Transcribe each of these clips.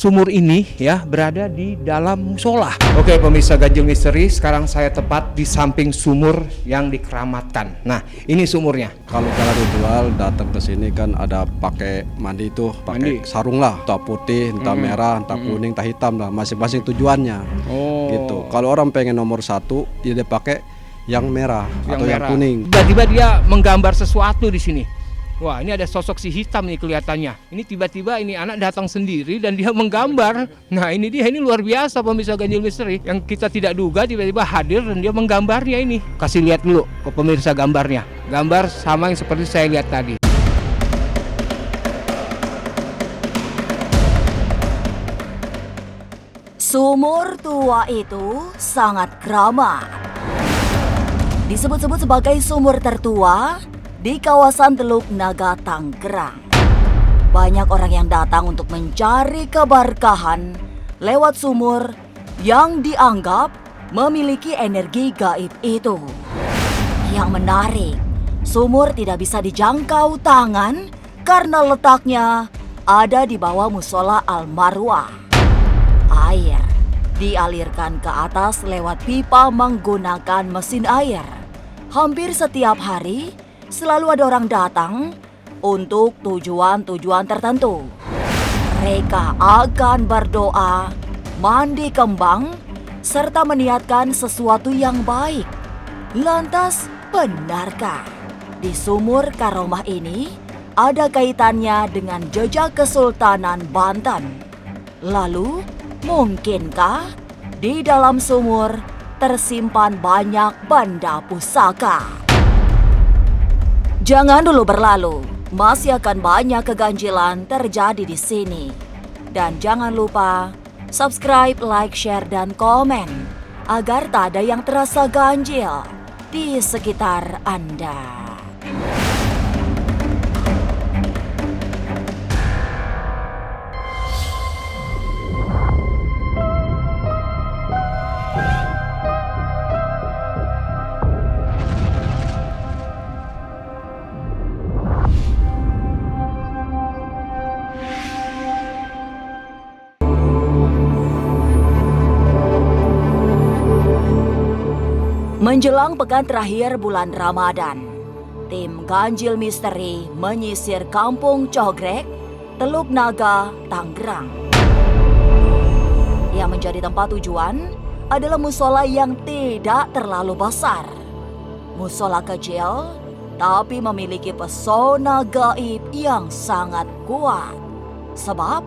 sumur ini ya berada di dalam musola. Oke pemirsa Ganjil Misteri, sekarang saya tepat di samping sumur yang dikeramatkan. Nah ini sumurnya. Kalau cara ritual datang ke sini kan ada pakai mandi tuh, pakai sarung lah, entah putih, entah merah, entah kuning, entah hitam lah, masing-masing tujuannya. Gitu. Kalau orang pengen nomor 1, dia pakai yang merah atau yang kuning. Tiba-tiba dia menggambar sesuatu di sini. Wah, ini ada sosok si hitam nih kelihatannya. Ini tiba-tiba ini anak datang sendiri dan dia menggambar. Nah, ini dia, ini luar biasa pemirsa Ganjil Misteri. Yang kita tidak duga tiba-tiba hadir dan dia menggambarnya ini. Kasih lihat dulu ke pemirsa gambarnya. Gambar sama yang seperti saya lihat tadi. Sumur tua itu sangat keramat. Disebut-sebut sebagai sumur tertua di kawasan Teluk Naga, Tangerang. Banyak orang yang datang untuk mencari keberkahan lewat sumur yang dianggap memiliki energi gaib itu. Yang menarik, sumur tidak bisa dijangkau tangan karena letaknya ada di bawah musola Al-Marwah. Air dialirkan ke atas lewat pipa menggunakan mesin air. Hampir setiap hari selalu ada orang datang untuk tujuan-tujuan tertentu. Mereka akan berdoa, mandi kembang, serta meniatkan sesuatu yang baik. Lantas, benarkah di sumur Karomah ini ada kaitannya dengan jejak Kesultanan Banten? Lalu, mungkinkah di dalam sumur tersimpan banyak benda pusaka? Jangan dulu berlalu, masih akan banyak keganjilan terjadi di sini. Dan jangan lupa subscribe, like, share, dan komen agar tak ada yang terasa ganjil di sekitar Anda. Menjelang pekan terakhir bulan Ramadan, tim Ganjil Misteri menyisir Kampung Cogrek, Teluk Naga, Tangerang. Yang menjadi tempat tujuan adalah musola yang tidak terlalu besar. Musola kecil, tapi memiliki pesona gaib yang sangat kuat. Sebab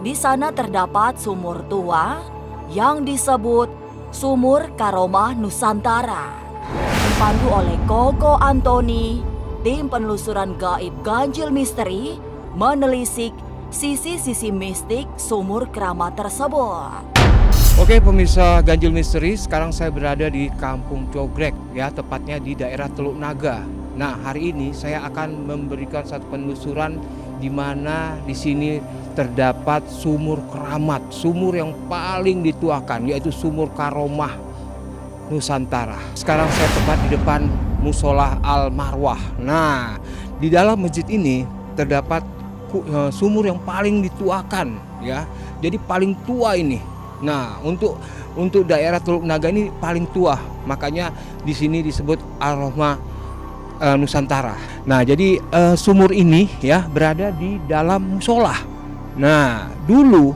di sana terdapat sumur tua yang disebut Sumur Karomah Nusantara. Dipandu oleh Koko Antoni, tim penelusuran gaib Ganjil Misteri menelisik sisi-sisi mistik sumur keramat tersebut. Oke pemirsa Ganjil Misteri, sekarang saya berada di Kampung Cogrek ya, tepatnya di daerah Teluk Naga. Nah, hari ini saya akan memberikan satu penelusuran di mana di sini terdapat sumur keramat, sumur yang paling dituakan, yaitu sumur Karomah Nusantara. Sekarang saya tepat di depan musola Al-Marwah. Nah, di dalam masjid ini terdapat sumur yang paling dituakan ya. Jadi paling tua ini. Nah, untuk daerah Teluk Naga ini paling tua, makanya di sini disebut Al-Marwah Nusantara. Nah, jadi sumur ini ya berada di dalam musola. Nah, dulu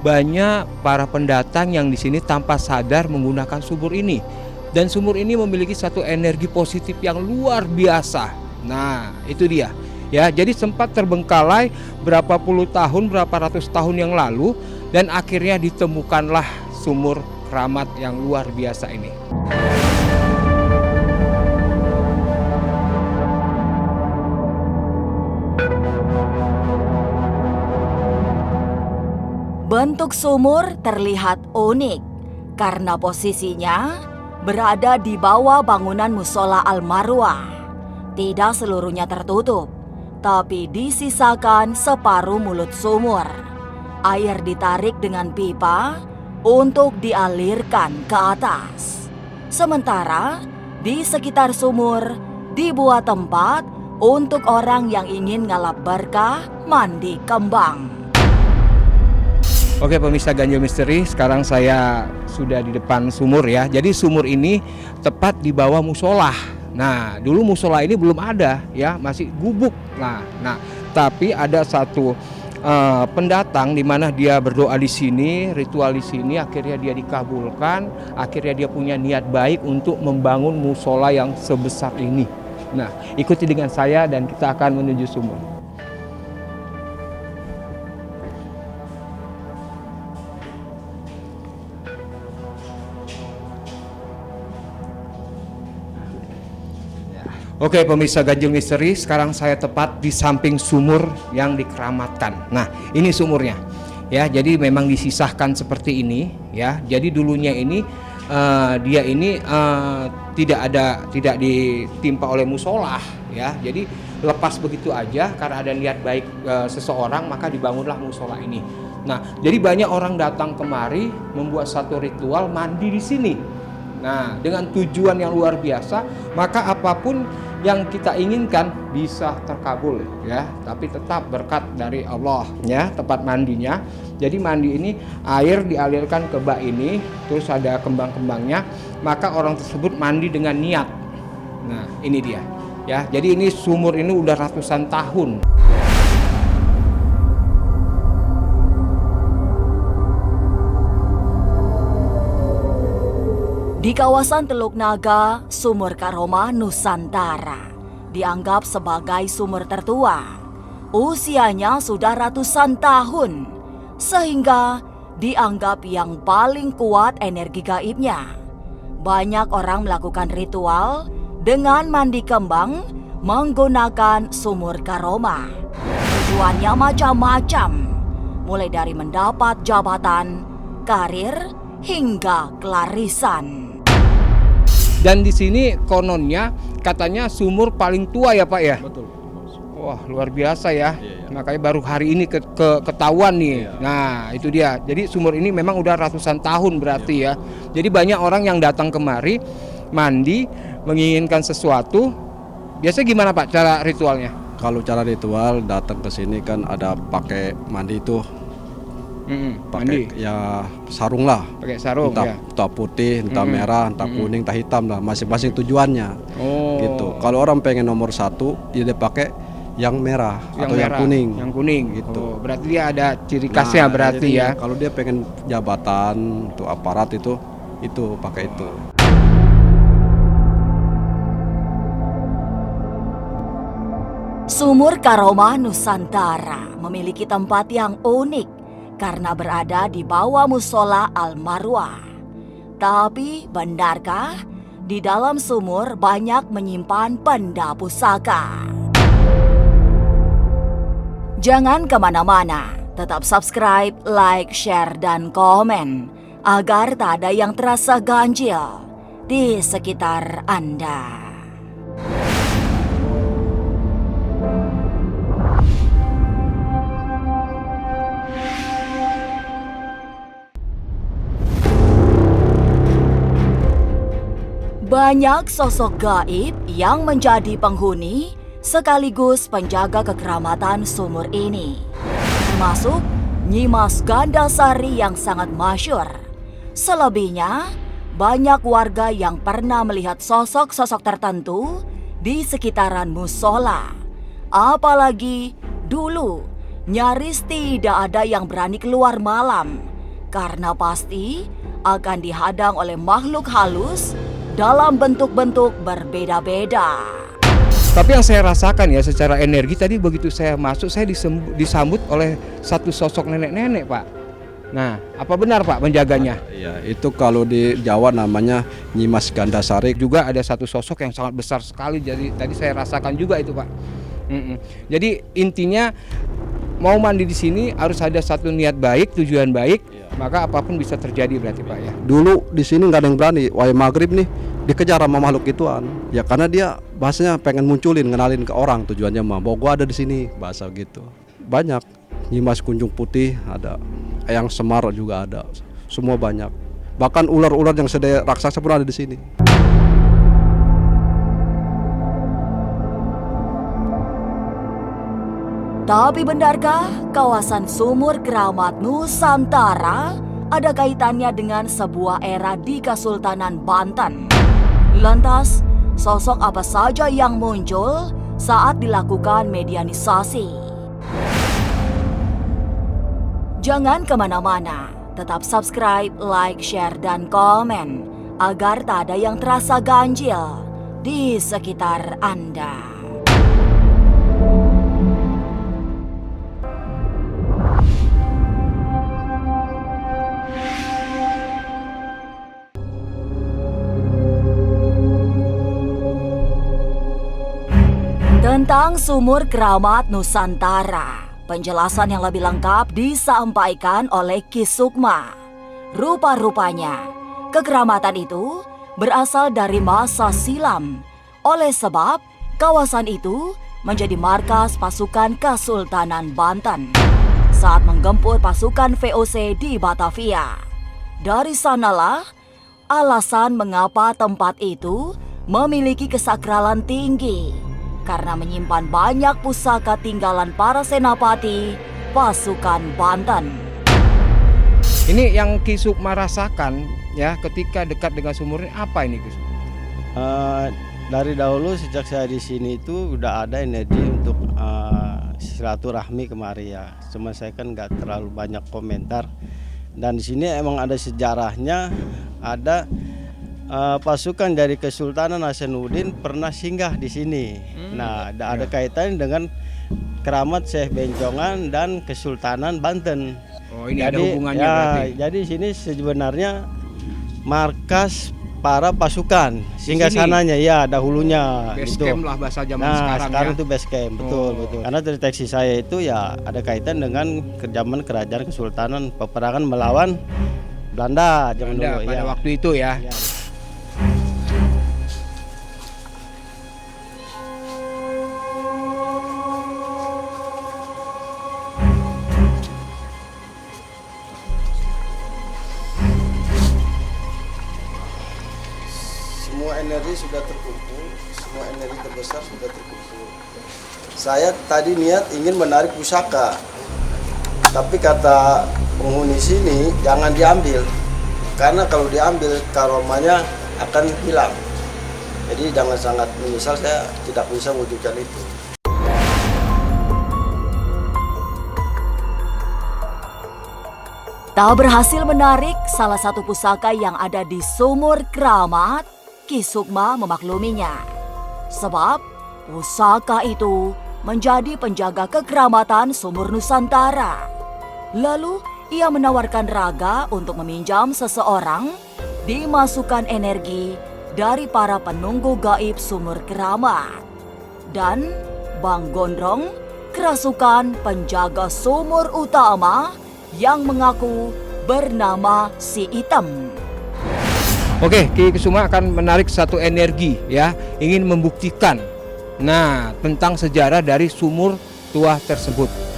banyak para pendatang yang di sini tanpa sadar menggunakan sumur ini. Dan sumur ini memiliki satu energi positif yang luar biasa. Nah, itu dia. Ya, jadi sempat terbengkalai berapa puluh tahun, berapa ratus tahun yang lalu dan akhirnya ditemukanlah sumur keramat yang luar biasa ini. Bentuk sumur terlihat unik karena posisinya berada di bawah bangunan musola Al-Marwah. Tidak seluruhnya tertutup, tapi disisakan separuh mulut sumur. Air ditarik dengan pipa untuk dialirkan ke atas. Sementara di sekitar sumur dibuat tempat untuk orang yang ingin ngalap berkah mandi kembang. Oke pemirsa Ganjil Misteri, sekarang saya sudah di depan sumur ya. Jadi sumur ini tepat di bawah musola. Nah, dulu musola ini belum ada ya, masih gubuk. Nah, tapi ada satu pendatang di mana dia berdoa di sini, ritual di sini, akhirnya dia dikabulkan, akhirnya dia punya niat baik untuk membangun musola yang sebesar ini. Nah, ikuti dengan saya dan kita akan menuju sumur. Oke pemirsa Ganjil Misteri, sekarang saya tepat di samping sumur yang dikeramatkan. Nah, ini sumurnya. Ya, jadi memang disisahkan seperti ini ya. Jadi dulunya ini dia ini tidak ditimpa oleh musola ya. Jadi lepas begitu aja karena ada niat baik seseorang, maka dibangunlah musola ini. Nah, jadi banyak orang datang kemari membuat satu ritual mandi di sini. Nah, dengan tujuan yang luar biasa, maka apapun yang kita inginkan bisa terkabul ya, tapi tetap berkat dari Allah ya, tempat mandinya. Jadi mandi ini air dialirkan ke bak ini, terus ada kembang-kembangnya, maka orang tersebut mandi dengan niat. Nah, ini dia ya. Jadi ini sumur ini udah ratusan tahun. Di kawasan Teluk Naga, Sumur Karoma, Nusantara dianggap sebagai sumur tertua. Usianya sudah ratusan tahun, sehingga dianggap yang paling kuat energi gaibnya. Banyak orang melakukan ritual dengan mandi kembang menggunakan Sumur Karoma. Tujuannya macam-macam, mulai dari mendapat jabatan, karir, hingga kelarisan. Dan di sini kononnya katanya sumur paling tua ya Pak ya? Betul. Wah luar biasa ya. Iya. Makanya baru hari ini ketahuan nih. Iya. Nah itu dia. Jadi sumur ini memang udah ratusan tahun berarti ya. Jadi banyak orang yang datang kemari mandi menginginkan sesuatu. Biasanya gimana Pak cara ritualnya? Kalau cara ritual datang ke sini kan ada pakai mandi itu. Pakai ya sarung lah, pakai sarung entah, ya. Entah putih, entah merah, entah kuning, entah hitam lah, masing-masing tujuannya. Gitu. Kalau orang pengen nomor 1, dia pakai yang merah atau merah, yang kuning. Yang kuning gitu. Berarti dia ada ciri khasnya berarti jadi, ya. Kalau dia pengen jabatan untuk aparat itu pakai itu. Sumur Karoma Nusantara memiliki tempat yang unik karena berada di bawah musola Al-Marwah. Tapi benarkah di dalam sumur banyak menyimpan benda pusaka? Jangan kemana-mana, tetap subscribe, like, share, dan komen agar tak ada yang terasa ganjil di sekitar Anda. Banyak sosok gaib yang menjadi penghuni sekaligus penjaga kekeramatan sumur ini, termasuk Nyi Mas Gandasari yang sangat masyhur. Selebihnya, banyak warga yang pernah melihat sosok-sosok tertentu di sekitaran musola. Apalagi dulu nyaris tidak ada yang berani keluar malam karena pasti akan dihadang oleh makhluk halus dalam bentuk-bentuk berbeda-beda. Tapi yang saya rasakan ya secara energi tadi begitu saya masuk, saya disambut oleh satu sosok nenek-nenek Pak. Nah, apa benar Pak penjaganya? Iya, itu kalau di Jawa namanya Nyi Mas Gandasari. Juga ada satu sosok yang sangat besar sekali, jadi tadi saya rasakan juga itu Pak. Jadi intinya mau mandi di sini harus ada satu niat baik, tujuan baik, maka apapun bisa terjadi berarti Pak ya. Dulu di sini nggak ada yang berani, wahai maghrib nih dikejar sama makhluk ituan. Ya karena dia bahasanya pengen munculin, ngenalin ke orang, tujuannya mah bahwa gua ada di sini, bahasa gitu. Banyak, Nyi Mas Kunjung Putih ada, Eyang Semar juga ada, semua banyak. Bahkan ular-ular yang sedaya raksasa pun ada di sini. Tapi benarkah kawasan Sumur Keramat Nusantara ada kaitannya dengan sebuah era di Kesultanan Banten? Lantas, sosok apa saja yang muncul saat dilakukan medianisasi? Jangan kemana-mana, tetap subscribe, like, share, dan komen agar tak ada yang terasa ganjil di sekitar Anda. Tentang Sumur Keramat Nusantara, penjelasan yang lebih lengkap disampaikan oleh Ki Sukma. Rupa-rupanya, kekeramatan itu berasal dari masa silam, oleh sebab kawasan itu menjadi markas pasukan Kesultanan Banten saat menggempur pasukan VOC di Batavia. Dari sanalah alasan mengapa tempat itu memiliki kesakralan tinggi, karena menyimpan banyak pusaka tinggalan para senapati pasukan Banten. Ini yang Ki Sukma rasakan ya ketika dekat dengan sumur ini apa ini, Gus? Dari dahulu sejak saya di sini itu udah ada energi untuk silaturahmi kemari ya. Cuma saya kan nggak terlalu banyak komentar. Dan di sini emang ada sejarahnya, ada pasukan dari Kesultanan Hasanuddin pernah singgah di sini. Nah, ada kaitannya dengan keramat Syekh Bencongan dan Kesultanan Banten. Oh, ini ada hubungannya berarti. Jadi sini sebenarnya markas para pasukan singgah sananya ya dahulunya. Base gitu. camp lah bahasa zaman sekarang ya. itu base camp, betul. Karena deteksi saya itu ya ada kaitan dengan zaman kerajaan Kesultanan peperangan melawan Belanda zaman dulu pada ya. waktu itu ya. Semua energi sudah terkumpul, semua energi terbesar sudah terkumpul. Saya tadi niat ingin menarik pusaka, tapi kata penghuni sini jangan diambil, karena kalau diambil karomanya akan hilang. Jadi jangan sangat menyesal, saya tidak bisa wujudkan itu. Tak berhasil menarik salah satu pusaka yang ada di Sumur Keramat, Ki Sukma memakluminya. Sebab pusaka itu menjadi penjaga kekeramatan Sumur Nusantara. Lalu ia menawarkan Raga untuk meminjam seseorang dimasukkan energi dari para penunggu gaib Sumur Keramat. Dan Bang Gondrong, kerasukan penjaga sumur utama yang mengaku bernama Si Item. Oke, Ki Sukma akan menarik satu energi ya, ingin membuktikan tentang sejarah dari sumur tua tersebut.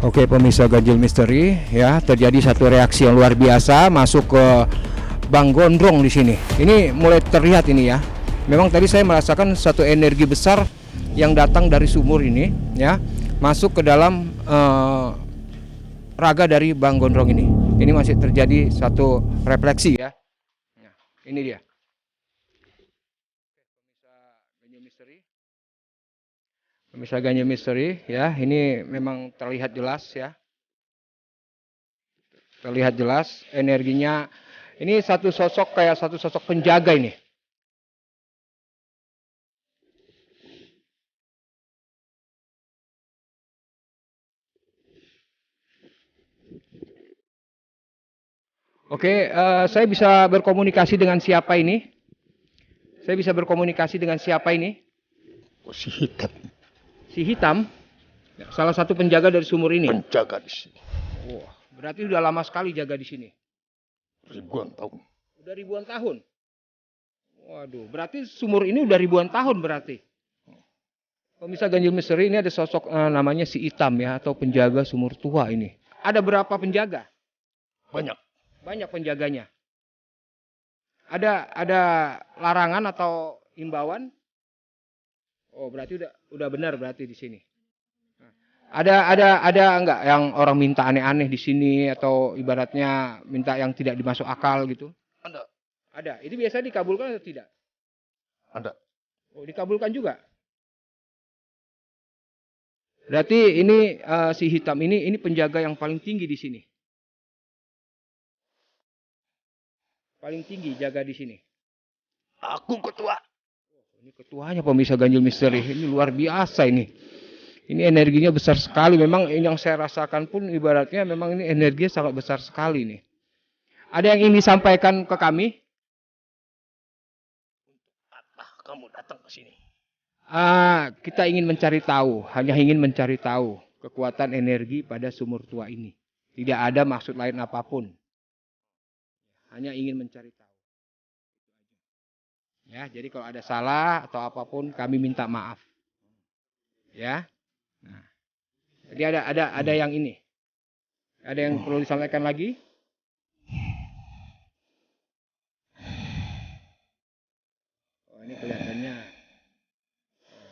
Oke, pemirsa Ganjil Misteri ya, terjadi satu reaksi yang luar biasa masuk ke Bang Gondrong di sini. Ini mulai terlihat ini ya. Memang tadi saya merasakan satu energi besar yang datang dari sumur ini ya, masuk ke dalam raga dari Bang Gondrong ini. Ini masih terjadi satu refleksi ya. Nah, ini dia. Pemirsa Ganjil Misteri ya, ini memang terlihat jelas ya. Terlihat jelas energinya. Ini satu sosok kayak satu sosok penjaga ini. Oke, saya bisa berkomunikasi dengan siapa ini? Saya bisa berkomunikasi dengan siapa ini? Si Hitam. Si Hitam, salah satu penjaga dari sumur ini. Penjaga di sini. Wah, berarti udah lama sekali jaga di sini. ribuan tahun. Udah ribuan tahun. Waduh, berarti sumur ini udah ribuan tahun berarti. Pemirsa Ganjil Misteri, ini ada sosok namanya si Itam ya, atau penjaga sumur tua ini. Ada berapa penjaga? Banyak. Banyak penjaganya. Ada larangan atau imbauan? Oh, berarti udah benar berarti di sini. Ada enggak yang orang minta aneh-aneh di sini atau ibaratnya minta yang tidak dimasuk akal gitu? Ada. Ada. Itu biasa dikabulkan atau tidak? Ada. Oh, dikabulkan juga. Berarti ini si Hitam ini penjaga yang paling tinggi di sini. Paling tinggi jaga di sini. Aku ketua. Ini ketuanya pemirsa Ganjil Misteri. Ini luar biasa ini. Ini energinya besar sekali. Memang ini yang saya rasakan pun ibaratnya memang ini energinya sangat besar sekali nih. Ada yang ingin disampaikan ke kami? Kamu datang ke sini. Kita ingin mencari tahu, hanya ingin mencari tahu kekuatan energi pada sumur tua ini. Tidak ada maksud lain apapun. Hanya ingin mencari tahu. Ya, jadi kalau ada salah atau apapun kami minta maaf. Ya. Nah. Jadi ada yang ini. Ada yang perlu disampaikan lagi? Ini kelihatannya,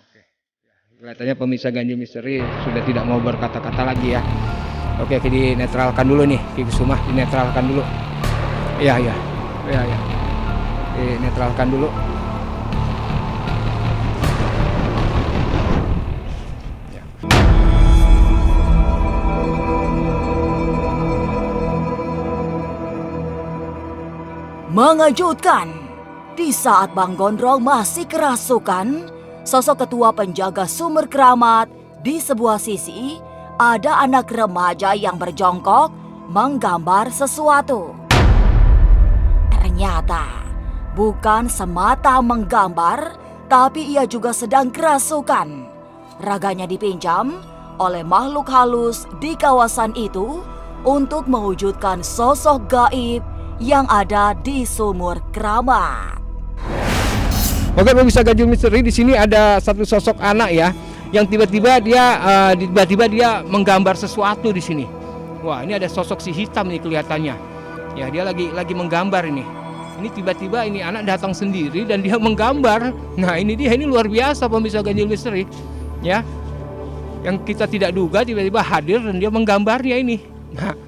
oke. Kelihatannya pemirsa Ganjil Misteri sudah tidak mau berkata-kata lagi ya. Oke, dinetralkan dulu nih, Ki Kusuma, dinetralkan dulu. Iya. Dinetralkan dulu. Ya. Mengejutkan. Di saat Bang Gondrong masih kerasukan, sosok ketua penjaga sumur keramat di sebuah sisi ada anak remaja yang berjongkok menggambar sesuatu. Ternyata bukan semata menggambar, tapi ia juga sedang kerasukan. Raganya dipinjam oleh makhluk halus di kawasan itu untuk mewujudkan sosok gaib yang ada di sumur keramat. Oke, pemirsa Ganjil Misteri, di sini ada satu sosok anak ya, yang tiba-tiba dia menggambar sesuatu di sini. Wah, ini ada sosok si Hitam nih kelihatannya. Ya, dia lagi menggambar ini. Ini tiba-tiba ini anak datang sendiri dan dia menggambar. Nah, ini dia, ini luar biasa pemirsa Ganjil Misteri. Ya. Yang kita tidak duga tiba-tiba hadir dan dia menggambarnya ini. Nah,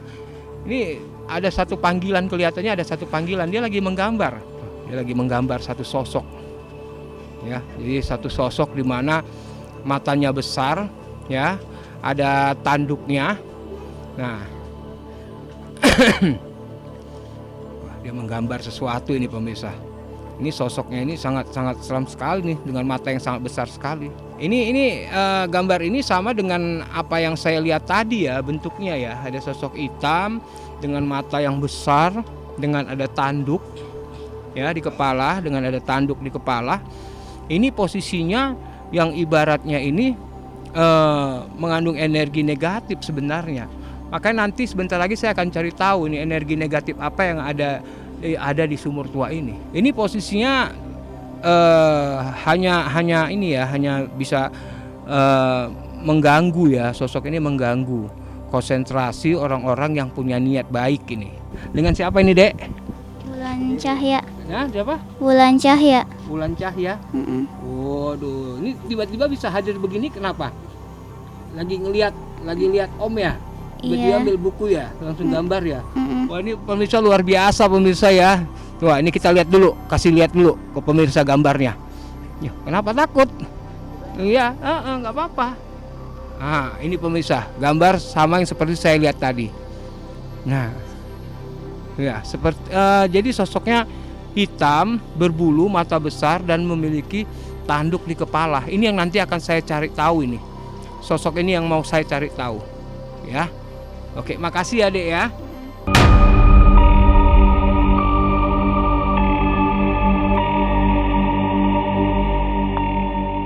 ini ada satu panggilan, kelihatannya ada satu panggilan, dia lagi menggambar. Dia lagi menggambar satu sosok. Ya, jadi satu sosok di mana matanya besar, ya, ada tanduknya. Nah, dia menggambar sesuatu ini pemirsa. Ini sosoknya ini sangat seram sekali nih, dengan mata yang sangat besar sekali. Ini gambar ini sama dengan apa yang saya lihat tadi ya, bentuknya ya. Ada sosok hitam dengan mata yang besar, dengan ada tanduk ya di kepala, dengan ada tanduk di kepala. Ini posisinya yang ibaratnya ini mengandung energi negatif sebenarnya. Makanya nanti sebentar lagi saya akan cari tahu ini energi negatif apa yang ada di sumur tua ini. Ini posisinya hanya ini ya, hanya bisa mengganggu ya, sosok ini mengganggu konsentrasi orang-orang yang punya niat baik ini. Dengan siapa ini, Dek? Bulan Cahya. Nah, siapa? Bulan Cahya. Bulan Cahya. Waduh, ini tiba-tiba bisa hadir begini kenapa? Lagi lihat Om ya? Tiba-tiba Iya. ambil buku ya, langsung gambar ya. Wah, ini pemirsa luar biasa pemirsa ya. Wah, ini kita lihat dulu, kasih lihat dulu ke pemirsa gambarnya. Ya, kenapa takut? Iya, nggak apa-apa. Nah, ini pemirsa, gambar sama yang seperti saya lihat tadi. Nah, ya seperti jadi sosoknya hitam, berbulu, mata besar dan memiliki tanduk di kepala. Ini yang nanti akan saya cari tahu ini. Sosok ini yang mau saya cari tahu. Ya. Oke, makasih ya, Dek ya.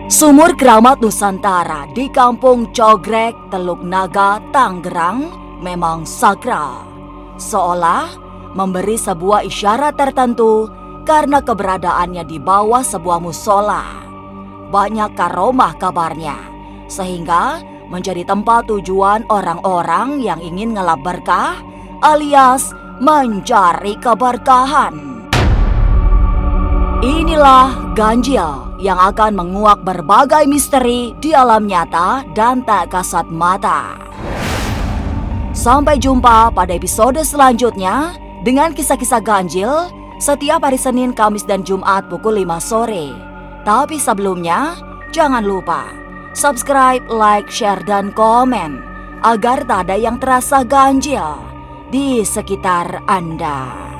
Sumur Keramat Nusantara di Kampung Cogrek, Teluk Naga, Tangerang memang sakral. Seolah memberi sebuah isyarat tertentu karena keberadaannya di bawah sebuah musola. Banyak karomah kabarnya, sehingga menjadi tempat tujuan orang-orang yang ingin ngelap berkah alias mencari keberkahan. Inilah ganjil yang akan menguak berbagai misteri di alam nyata dan tak kasat mata. Sampai jumpa pada episode selanjutnya dengan kisah-kisah ganjil setiap hari Senin, Kamis, dan Jumat pukul 5 sore. Tapi sebelumnya, jangan lupa subscribe, like, share, dan komen agar tak ada yang terasa ganjil di sekitar Anda.